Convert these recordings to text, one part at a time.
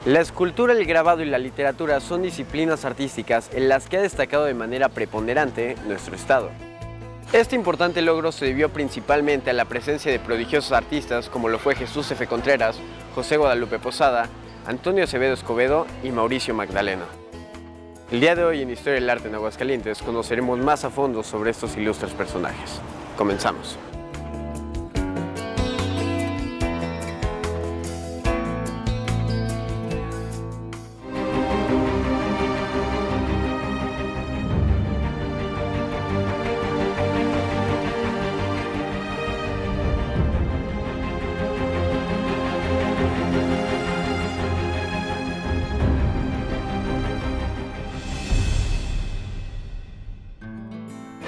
La escultura, el grabado y la literatura son disciplinas artísticas en las que ha destacado de manera preponderante nuestro estado. Este importante logro se debió principalmente a la presencia de prodigiosos artistas como lo fue Jesús F. Contreras, José Guadalupe Posada, Antonio Acevedo Escobedo y Mauricio Magdaleno. El día de hoy en Historia del Arte en Aguascalientes conoceremos más a fondo sobre estos ilustres personajes. Comenzamos.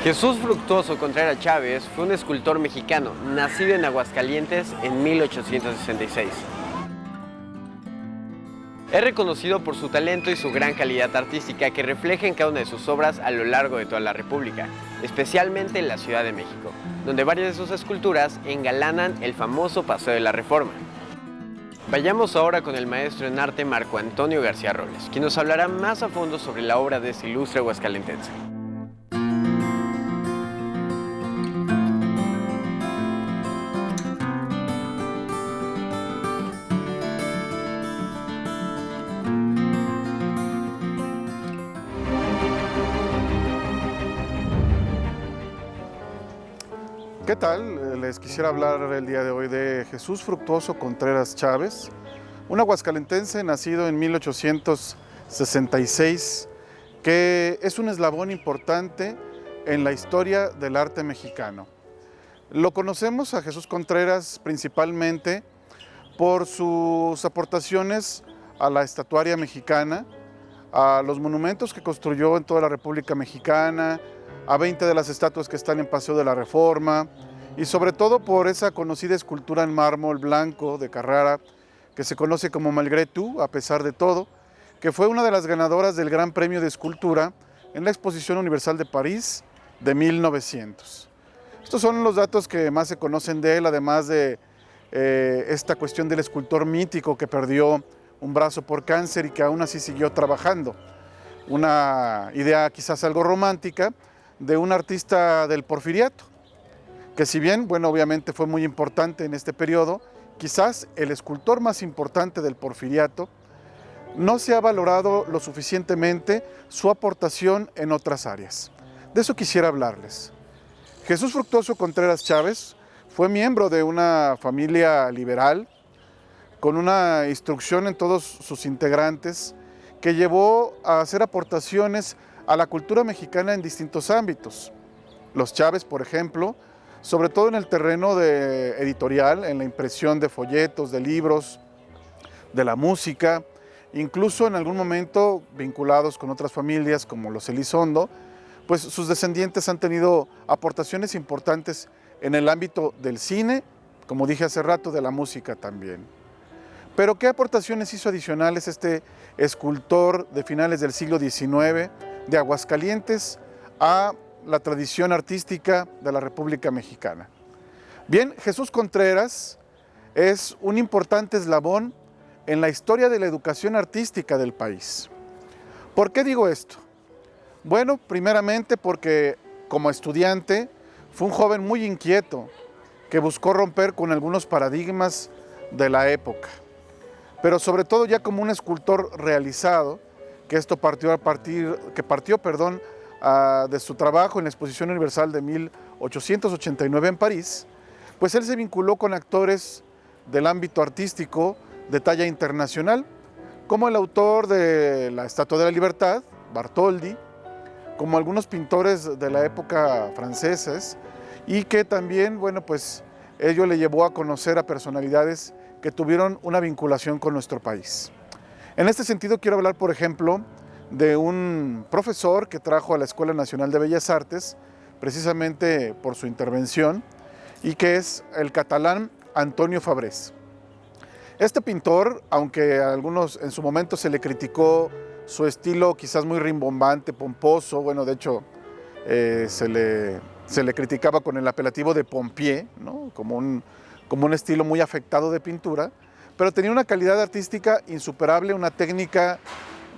Jesús Fructuoso Contreras Chávez fue un escultor mexicano, nacido en Aguascalientes en 1866. Es reconocido por su talento y su gran calidad artística que refleja en cada una de sus obras a lo largo de toda la República, especialmente en la Ciudad de México, donde varias de sus esculturas engalanan el famoso Paseo de la Reforma. Vayamos ahora con el maestro en arte Marco Antonio García Robles, quien nos hablará más a fondo sobre la obra de este ilustre aguascalentense. ¿Qué tal? Les quisiera hablar el día de hoy de Jesús Fructuoso Contreras Chávez, un aguascalentense nacido en 1866, que es un eslabón importante en la historia del arte mexicano. Lo conocemos a Jesús Contreras principalmente por sus aportaciones a la estatuaria mexicana, a los monumentos que construyó en toda la República Mexicana, a 20 de las estatuas que están en Paseo de la Reforma y sobre todo por esa conocida escultura en mármol blanco de Carrara que se conoce como Malgré Tout, a pesar de todo, que fue una de las ganadoras del Gran Premio de Escultura en la Exposición Universal de París de 1900. Estos son los datos que más se conocen de él, además de esta cuestión del escultor mítico que perdió un brazo por cáncer y que aún así siguió trabajando. Una idea quizás algo romántica, de un artista del Porfiriato, que si bien, bueno, obviamente fue muy importante en este periodo, quizás el escultor más importante del Porfiriato, no se ha valorado lo suficientemente su aportación en otras áreas. De eso quisiera hablarles. Jesús Fructuoso Contreras Chávez fue miembro de una familia liberal, con una instrucción en todos sus integrantes, que llevó a hacer aportaciones a la cultura mexicana en distintos ámbitos. Los Chávez, por ejemplo, sobre todo en el terreno editorial, en la impresión de folletos, de libros, de la música, incluso en algún momento vinculados con otras familias como los Elizondo, pues sus descendientes han tenido aportaciones importantes en el ámbito del cine, como dije hace rato, de la música también. Pero ¿qué aportaciones hizo adicionales este escultor de finales del siglo XIX, de Aguascalientes, a la tradición artística de la República Mexicana? Bien, Jesús Contreras es un importante eslabón en la historia de la educación artística del país. ¿Por qué digo esto? Bueno, primeramente porque como estudiante fue un joven muy inquieto que buscó romper con algunos paradigmas de la época, pero sobre todo ya como un escultor realizado, que esto partió de su trabajo en la Exposición Universal de 1889 en París, pues él se vinculó con actores del ámbito artístico de talla internacional, como el autor de la Estatua de la Libertad, Bartholdi, como algunos pintores de la época franceses, y que también, bueno, pues ello le llevó a conocer a personalidades que tuvieron una vinculación con nuestro país. En este sentido quiero hablar, por ejemplo, de un profesor que trajo a la Escuela Nacional de Bellas Artes, precisamente por su intervención, y que es el catalán Antonio Fabrés. Este pintor, aunque a algunos en su momento se le criticó su estilo quizás muy rimbombante, pomposo, bueno, de hecho se le criticaba con el apelativo de pompier, ¿no? como un estilo muy afectado de pintura, pero tenía una calidad artística insuperable, una técnica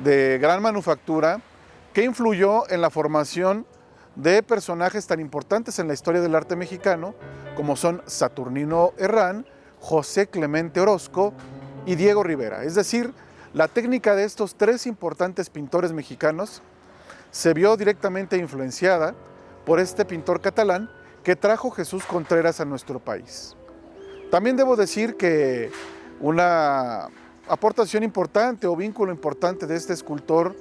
de gran manufactura que influyó en la formación de personajes tan importantes en la historia del arte mexicano como son Saturnino Herrán, José Clemente Orozco y Diego Rivera. Es decir, la técnica de estos tres importantes pintores mexicanos se vio directamente influenciada por este pintor catalán que trajo Jesús Contreras a nuestro país. También debo decir que una aportación importante o vínculo importante de este escultor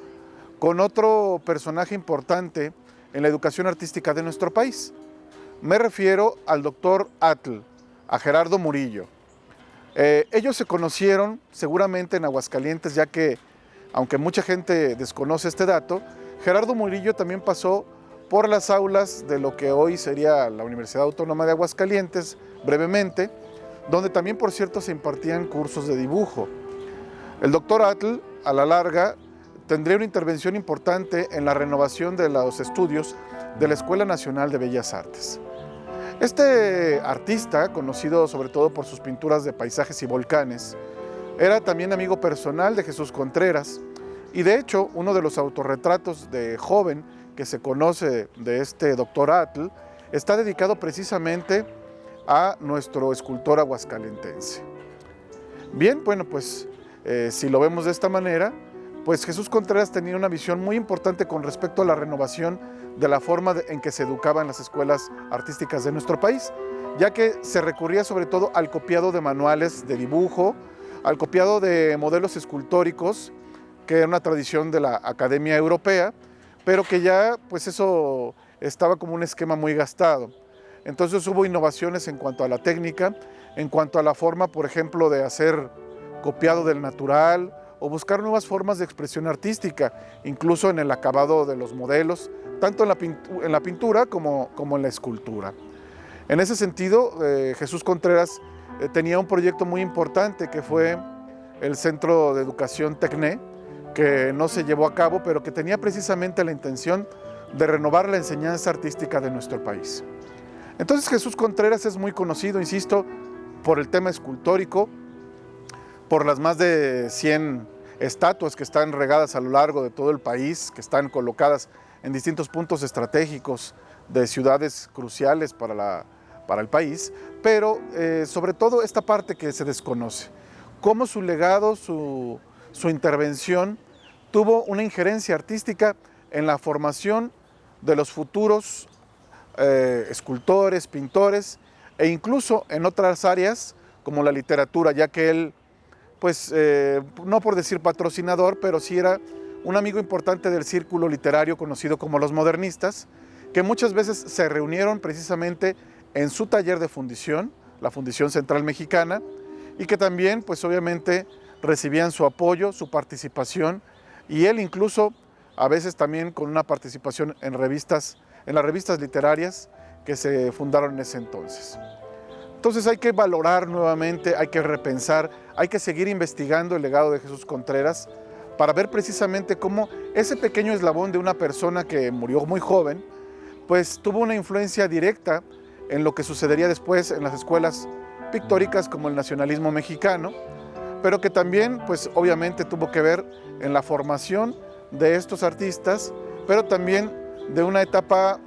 con otro personaje importante en la educación artística de nuestro país. Me refiero al doctor Atl, a Gerardo Murillo. Ellos se conocieron seguramente en Aguascalientes, ya que, aunque mucha gente desconoce este dato, Gerardo Murillo también pasó por las aulas de lo que hoy sería la Universidad Autónoma de Aguascalientes, brevemente, donde también, por cierto, se impartían cursos de dibujo. El doctor Atl, a la larga, tendría una intervención importante en la renovación de los estudios de la Escuela Nacional de Bellas Artes. Este artista, conocido sobre todo por sus pinturas de paisajes y volcanes, era también amigo personal de Jesús Contreras y de hecho uno de los autorretratos de joven que se conoce de este doctor Atl está dedicado precisamente a nuestro escultor aguascalentense. Bien, bueno, pues si lo vemos de esta manera, pues Jesús Contreras tenía una visión muy importante con respecto a la renovación de la forma en que se educaba en las escuelas artísticas de nuestro país, ya que se recurría sobre todo al copiado de manuales de dibujo, al copiado de modelos escultóricos, que era una tradición de la Academia Europea, pero que ya pues eso estaba como un esquema muy gastado. Entonces hubo innovaciones en cuanto a la técnica, en cuanto a la forma, por ejemplo, de hacer copiado del natural o buscar nuevas formas de expresión artística, incluso en el acabado de los modelos, tanto en la pintura como en la escultura. En ese sentido, Jesús Contreras tenía un proyecto muy importante que fue el Centro de Educación Tecné, que no se llevó a cabo, pero que tenía precisamente la intención de renovar la enseñanza artística de nuestro país. Entonces Jesús Contreras es muy conocido, insisto, por el tema escultórico, por las más de 100 estatuas que están regadas a lo largo de todo el país, que están colocadas en distintos puntos estratégicos de ciudades cruciales para el país, pero sobre todo esta parte que se desconoce, cómo su legado, su intervención tuvo una injerencia artística en la formación de los futuros escultores, pintores e incluso en otras áreas como la literatura, ya que él, pues no por decir patrocinador, pero sí era un amigo importante del círculo literario conocido como los modernistas, que muchas veces se reunieron precisamente en su taller de fundición, la Fundición Central Mexicana, y que también, pues obviamente, recibían su apoyo, su participación, y él incluso a veces también con una participación en las revistas literarias que se fundaron en ese entonces. Entonces hay que valorar nuevamente, hay que repensar, hay que seguir investigando el legado de Jesús Contreras para ver precisamente cómo ese pequeño eslabón de una persona que murió muy joven, pues tuvo una influencia directa en lo que sucedería después en las escuelas pictóricas como el nacionalismo mexicano, pero que también, pues obviamente tuvo que ver en la formación de estos artistas, pero también de una etapa,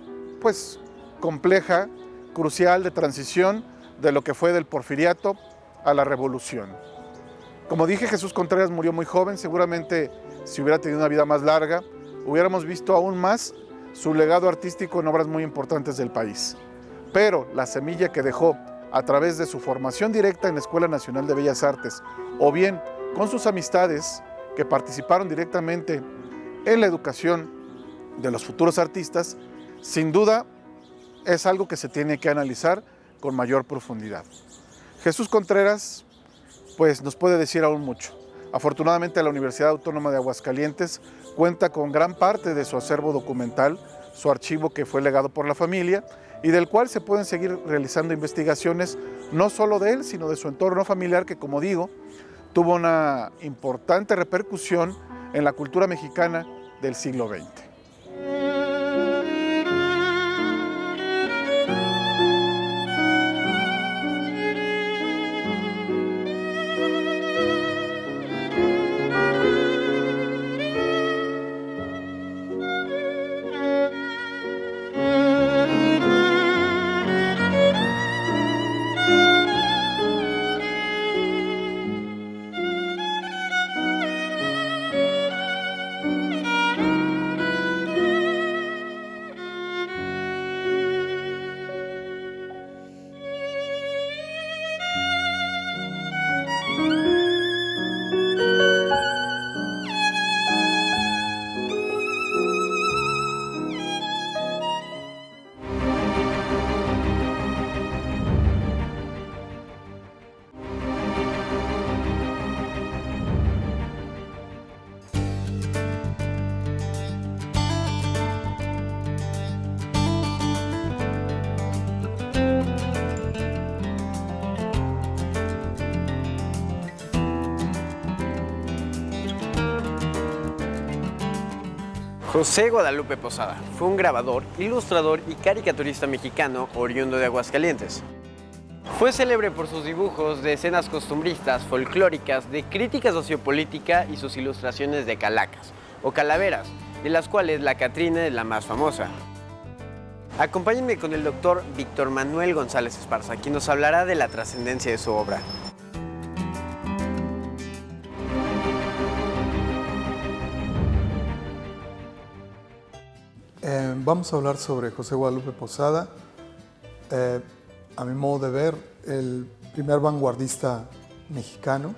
pues, compleja, crucial de transición de lo que fue del porfiriato a la revolución. Como dije, Jesús Contreras murió muy joven, seguramente si hubiera tenido una vida más larga, hubiéramos visto aún más su legado artístico en obras muy importantes del país. Pero la semilla que dejó a través de su formación directa en la Escuela Nacional de Bellas Artes, o bien con sus amistades que participaron directamente en la educación de los futuros artistas, sin duda es algo que se tiene que analizar con mayor profundidad. Jesús Contreras, pues nos puede decir aún mucho. Afortunadamente la Universidad Autónoma de Aguascalientes cuenta con gran parte de su acervo documental, su archivo que fue legado por la familia y del cual se pueden seguir realizando investigaciones no solo de él, sino de su entorno familiar que, como digo, tuvo una importante repercusión en la cultura mexicana del siglo XX. José Guadalupe Posada fue un grabador, ilustrador y caricaturista mexicano oriundo de Aguascalientes. Fue célebre por sus dibujos de escenas costumbristas, folclóricas, de crítica sociopolítica y sus ilustraciones de calacas o calaveras, de las cuales la Catrina es la más famosa. Acompáñenme con el doctor Víctor Manuel González Esparza, quien nos hablará de la trascendencia de su obra. Vamos a hablar sobre José Guadalupe Posada, a mi modo de ver, el primer vanguardista mexicano,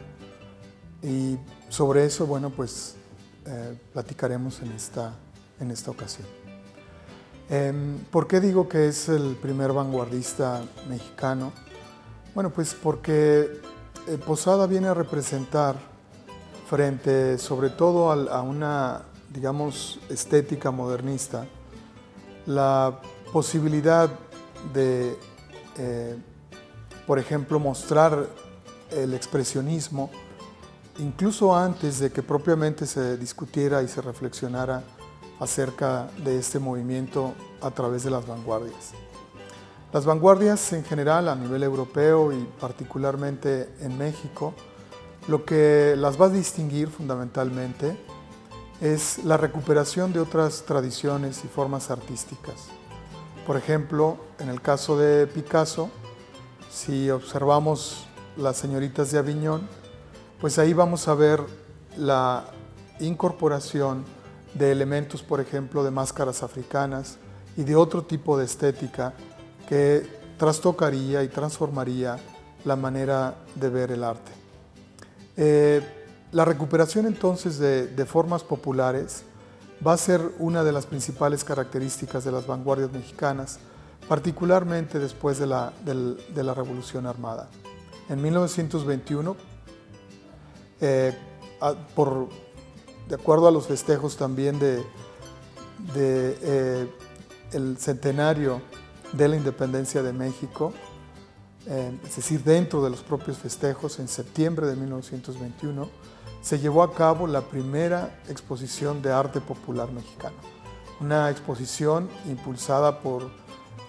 y sobre eso, bueno, pues platicaremos en esta ocasión. ¿Por qué digo que es el primer vanguardista mexicano? Bueno, pues porque Posada viene a representar frente sobre todo a una, digamos, estética modernista, la posibilidad de, por ejemplo, mostrar el expresionismo incluso antes de que propiamente se discutiera y se reflexionara acerca de este movimiento a través de las vanguardias. Las vanguardias en general a nivel europeo y particularmente en México, lo que las va a distinguir fundamentalmente es la recuperación de otras tradiciones y formas artísticas. Por ejemplo, en el caso de Picasso, si observamos Las señoritas de Aviñón, pues ahí vamos a ver la incorporación de elementos, por ejemplo, de máscaras africanas y de otro tipo de estética que trastocaría y transformaría la manera de ver el arte. La recuperación entonces de formas populares va a ser una de las principales características de las vanguardias mexicanas, particularmente después de la Revolución Armada. En 1921, de acuerdo a los festejos también el centenario de la independencia de México, es decir, dentro de los propios festejos, en septiembre de 1921, se llevó a cabo la primera exposición de arte popular mexicano. Una exposición impulsada por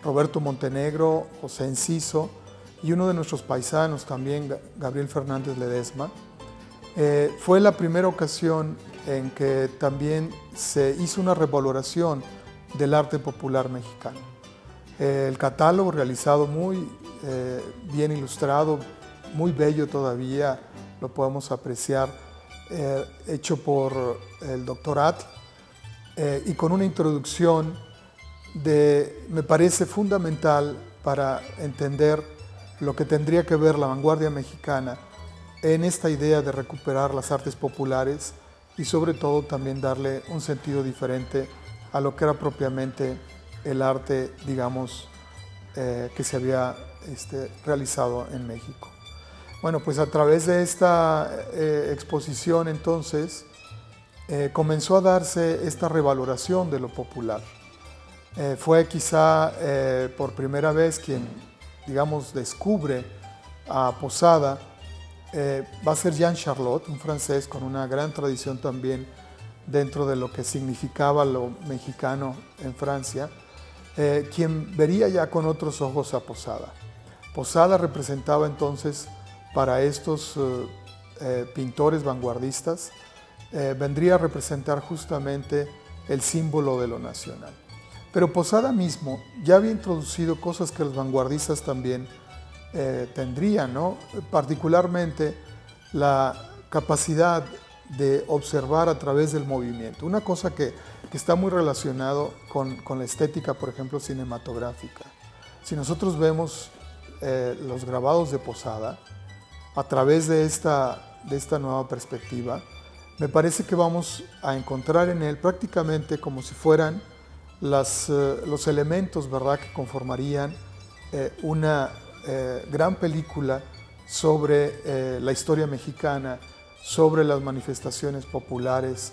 Roberto Montenegro, José Enciso y uno de nuestros paisanos también, Gabriel Fernández Ledesma. Fue la primera ocasión en que también se hizo una revaloración del arte popular mexicano. El catálogo realizado muy bien ilustrado, muy bello todavía, lo podemos apreciar, hecho por el doctor Atl, y con una introducción me parece fundamental para entender lo que tendría que ver la vanguardia mexicana en esta idea de recuperar las artes populares y sobre todo también darle un sentido diferente a lo que era propiamente el arte, digamos, que se había realizado en México. Bueno, pues a través de esta exposición entonces comenzó a darse esta revaloración de lo popular. Fue quizá por primera vez quien, digamos, descubre a Posada, va a ser Jean Charlot, un francés con una gran tradición también dentro de lo que significaba lo mexicano en Francia, quien vería ya con otros ojos a Posada. Posada representaba entonces para estos pintores vanguardistas, vendría a representar justamente el símbolo de lo nacional. Pero Posada mismo ya había introducido cosas que los vanguardistas también tendrían, ¿no? Particularmente la capacidad de observar a través del movimiento, una cosa que está muy relacionado con la estética, por ejemplo, cinematográfica. Si nosotros vemos los grabados de Posada a través de esta nueva perspectiva, me parece que vamos a encontrar en él prácticamente como si fueran los elementos, ¿verdad?, que conformarían una gran película sobre la historia mexicana, sobre las manifestaciones populares,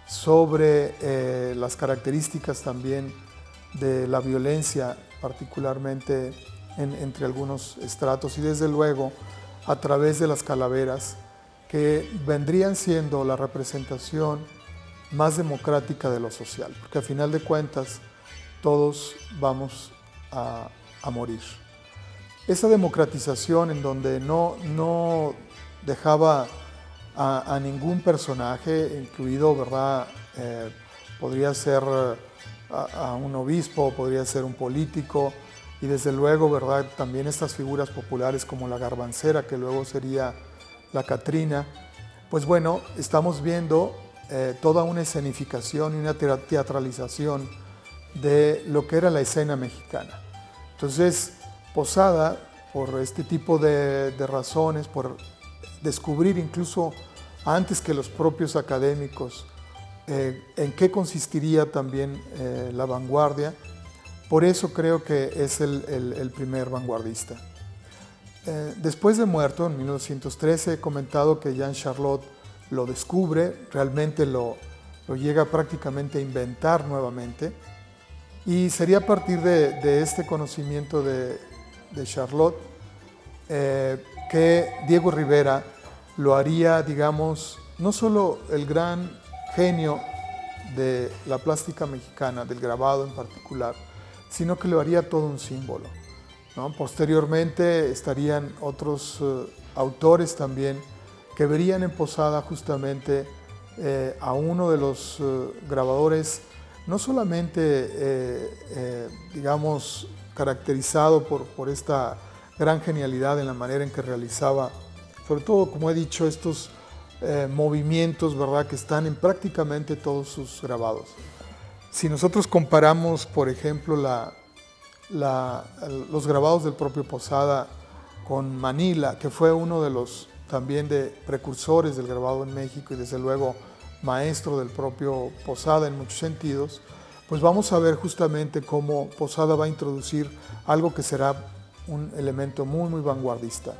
sobre las características también de la violencia, particularmente entre algunos estratos, y desde luego a través de las calaveras, que vendrían siendo la representación más democrática de lo social, porque a final de cuentas todos vamos a morir. Esa democratización en donde no dejaba a ningún personaje, incluido, ¿verdad? Podría ser a un obispo, podría ser un político, y desde luego, ¿verdad? También estas figuras populares como la garbancera, que luego sería la Catrina. Pues bueno, estamos viendo toda una escenificación y una teatralización de lo que era la escena mexicana. Entonces, Posada, por este tipo de razones, por descubrir incluso antes que los propios académicos en qué consistiría también la vanguardia, por eso creo que es el primer vanguardista. Después de muerto, en 1913, he comentado que Jean Charlot lo descubre, realmente lo llega prácticamente a inventar nuevamente, y sería a partir de este conocimiento de Charlot que Diego Rivera lo haría, digamos, no solo el gran genio de la plástica mexicana, del grabado en particular, sino que lo haría todo un símbolo, ¿no? Posteriormente estarían otros autores también que verían en Posada justamente a uno de los grabadores, no solamente, digamos, caracterizado por esta gran genialidad en la manera en que realizaba, sobre todo, como he dicho, estos movimientos, ¿verdad?, que están en prácticamente todos sus grabados. Si nosotros comparamos, por ejemplo, los grabados del propio Posada con Manila, que fue uno de los también de precursores del grabado en México y desde luego maestro del propio Posada en muchos sentidos, pues vamos a ver justamente cómo Posada va a introducir algo que será un elemento muy, muy vanguardista.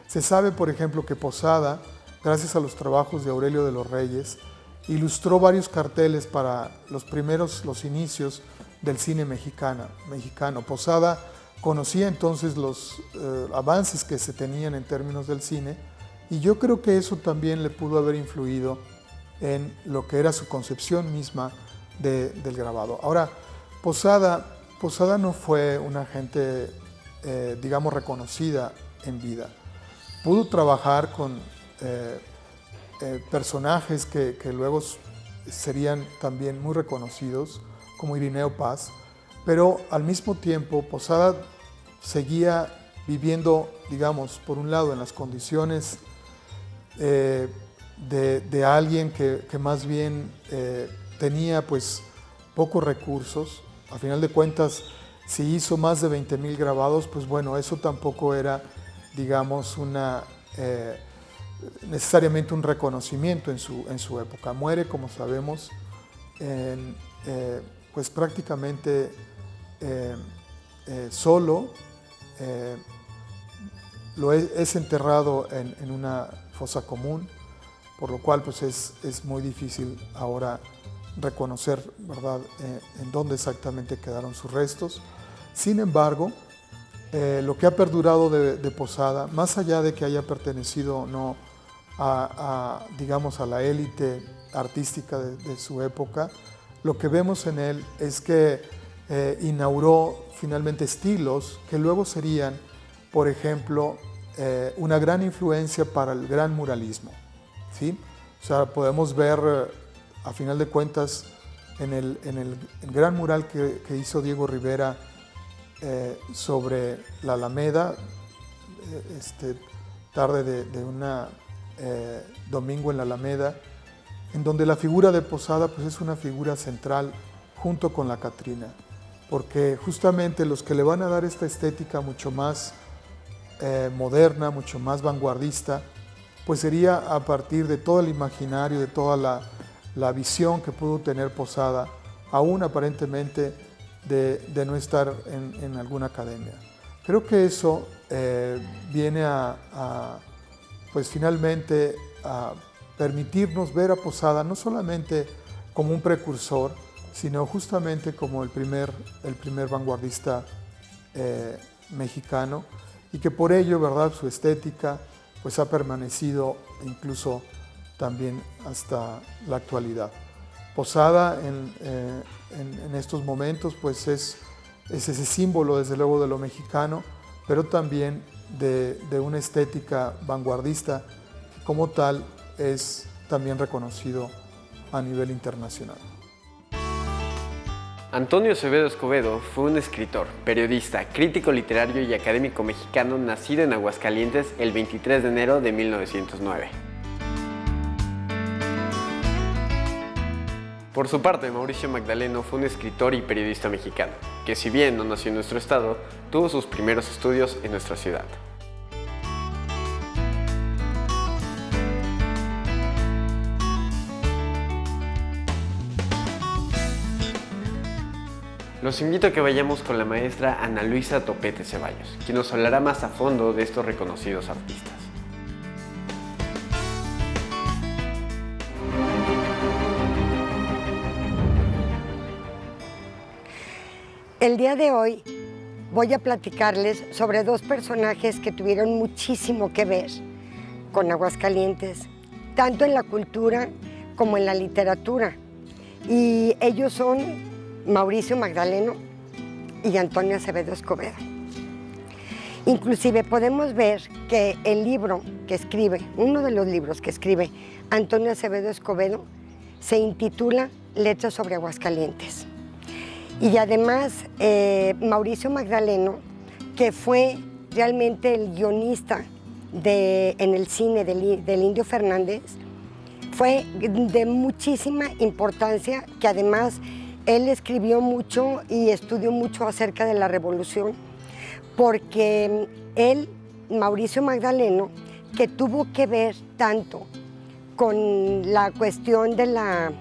Se sabe, por ejemplo, que Posada, gracias a los trabajos de Aurelio de los Reyes, ilustró varios carteles para los inicios del cine mexicano. Posada conocía entonces los avances que se tenían en términos del cine, y yo creo que eso también le pudo haber influido en lo que era su concepción misma del grabado. Ahora, Posada no fue una gente, digamos, reconocida en vida. Pudo trabajar con personajes que luego serían también muy reconocidos, como Irineo Paz, pero al mismo tiempo Posada seguía viviendo, digamos, por un lado en las condiciones de alguien que más bien tenía pues pocos recursos. A final de cuentas, si hizo más de 20,000 grabados, pues bueno, eso tampoco era, digamos, necesariamente un reconocimiento en su época. Muere, como sabemos, pues prácticamente solo. Es enterrado en una fosa común, por lo cual pues es muy difícil ahora reconocer, ¿verdad?, en dónde exactamente quedaron sus restos. Sin embargo, lo que ha perdurado de Posada, más allá de que haya pertenecido o no digamos, a la élite artística de su época, lo que vemos en él es que inauguró finalmente estilos que luego serían, por ejemplo, una gran influencia para el gran muralismo, ¿sí? O sea, podemos ver, a final de cuentas, en el gran mural que hizo Diego Rivera sobre la Alameda, tarde de una domingo en la Alameda, en donde la figura de Posada pues es una figura central junto con la Catrina, porque justamente los que le van a dar esta estética mucho más moderna, mucho más vanguardista, pues sería a partir de todo el imaginario, de toda la visión que pudo tener Posada, aún aparentemente de no estar en alguna academia. Creo que eso viene pues finalmente a permitirnos ver a Posada no solamente como un precursor, sino justamente como el primer vanguardista mexicano, y que por ello, ¿verdad?, su estética pues ha permanecido incluso también hasta la actualidad. Posada en estos momentos pues es ese símbolo desde luego de lo mexicano, pero también de una estética vanguardista que como tal es también reconocido a nivel internacional. Antonio Acevedo Escobedo fue un escritor, periodista, crítico literario y académico mexicano nacido en Aguascalientes el 23 de enero de 1909. Por su parte, Mauricio Magdaleno fue un escritor y periodista mexicano, que si bien no nació en nuestro estado, tuvo sus primeros estudios en nuestra ciudad. Los invito a que vayamos con la maestra Ana Luisa Topete Ceballos, quien nos hablará más a fondo de estos reconocidos artistas. El día de hoy voy a platicarles sobre dos personajes que tuvieron muchísimo que ver con Aguascalientes, tanto en la cultura como en la literatura. Y ellos son Mauricio Magdaleno y Antonio Acevedo Escobedo. Inclusive podemos ver que el libro que escribe, uno de los libros que escribe Antonio Acevedo Escobedo, se intitula Letras sobre Aguascalientes. Y además Mauricio Magdaleno, que fue realmente el guionista en el cine del Indio Fernández, fue de muchísima importancia, que además él escribió mucho y estudió mucho acerca de la Revolución, porque él, Mauricio Magdaleno, que tuvo que ver tanto con la cuestión de la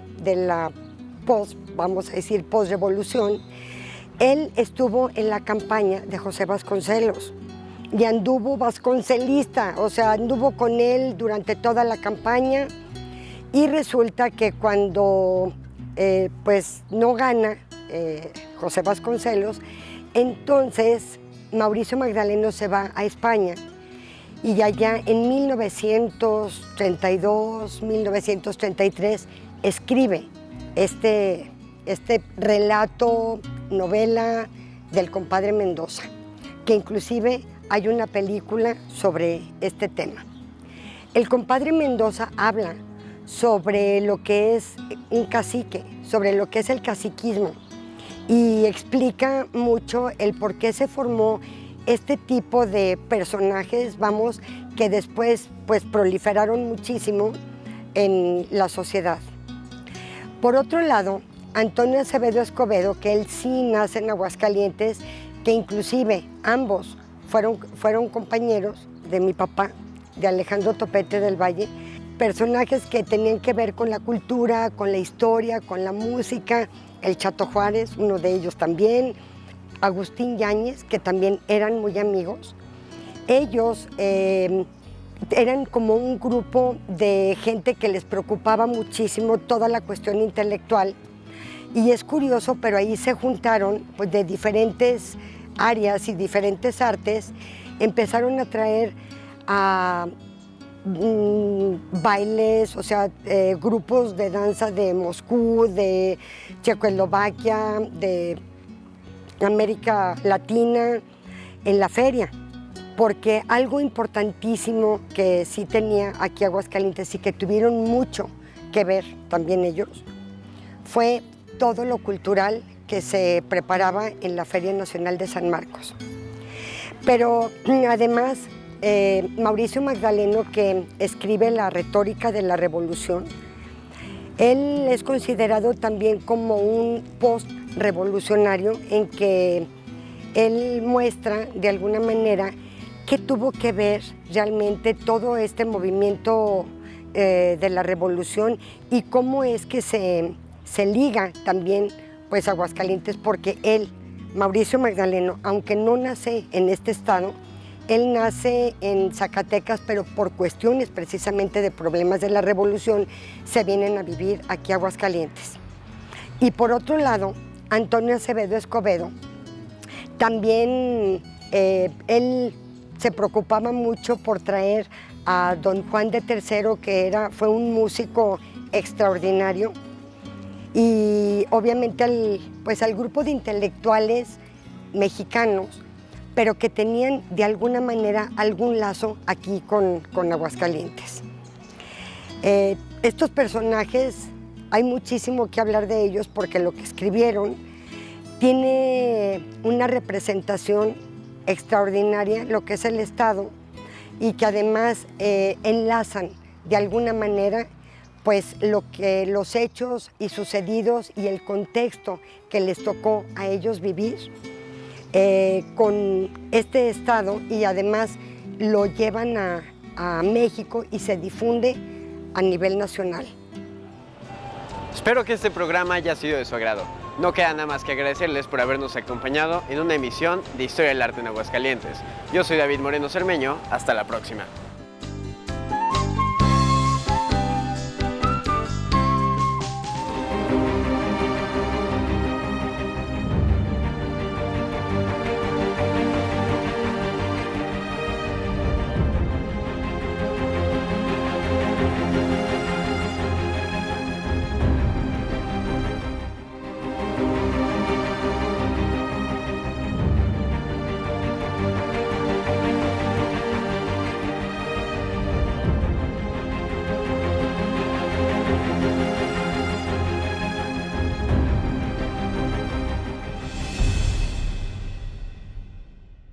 post-revolución, él estuvo en la campaña de José Vasconcelos y anduvo vasconcelista, o sea, anduvo con él durante toda la campaña, y resulta que cuando pues no gana José Vasconcelos, entonces Mauricio Magdaleno se va a España y allá en 1932, 1933 escribe este relato, novela del compadre Mendoza, que inclusive hay una película sobre este tema. El compadre Mendoza habla sobre lo que es un cacique, sobre lo que es el caciquismo, y explica mucho el por qué se formó este tipo de personajes, que después pues proliferaron muchísimo en la sociedad. Por otro lado, Antonio Acevedo Escobedo, que él sí nace en Aguascalientes, que inclusive ambos fueron compañeros de mi papá, de Alejandro Topete del Valle, personajes que tenían que ver con la cultura, con la historia, con la música, el Chato Juárez, uno de ellos también, Agustín Yáñez, que también eran muy amigos. Ellos eran como un grupo de gente que les preocupaba muchísimo toda la cuestión intelectual, y es curioso, pero ahí se juntaron pues, de diferentes áreas y diferentes artes, empezaron a traer a bailes, o sea, grupos de danza de Moscú, de Checoslovaquia, de América Latina, en la feria, porque algo importantísimo que sí tenía aquí Aguascalientes y que tuvieron mucho que ver también ellos, fue todo lo cultural que se preparaba en la Feria Nacional de San Marcos. Pero además, Mauricio Magdaleno, que escribe la retórica de la Revolución, él es considerado también como un post-revolucionario, en que él muestra de alguna manera qué tuvo que ver realmente todo este movimiento de la Revolución y cómo es que se liga también pues Aguascalientes, porque él, Mauricio Magdaleno, aunque no nace en este estado, él nace en Zacatecas, pero por cuestiones precisamente de problemas de la Revolución se vienen a vivir aquí a Aguascalientes. Y por otro lado, Antonio Acevedo Escobedo, también él se preocupaba mucho por traer a don Juan de Tercero, que fue un músico extraordinario, y obviamente al grupo de intelectuales mexicanos, pero que tenían de alguna manera algún lazo aquí con Aguascalientes. Estos personajes, hay muchísimo que hablar de ellos porque lo que escribieron tiene una representación extraordinaria, lo que es el Estado, y que además enlazan de alguna manera pues los hechos y sucedidos y el contexto que les tocó a ellos vivir con este Estado, y además lo llevan a México y se difunde a nivel nacional. Espero que este programa haya sido de su agrado. No queda nada más que agradecerles por habernos acompañado en una emisión de Historia del Arte en Aguascalientes. Yo soy David Moreno Cermeño, hasta la próxima.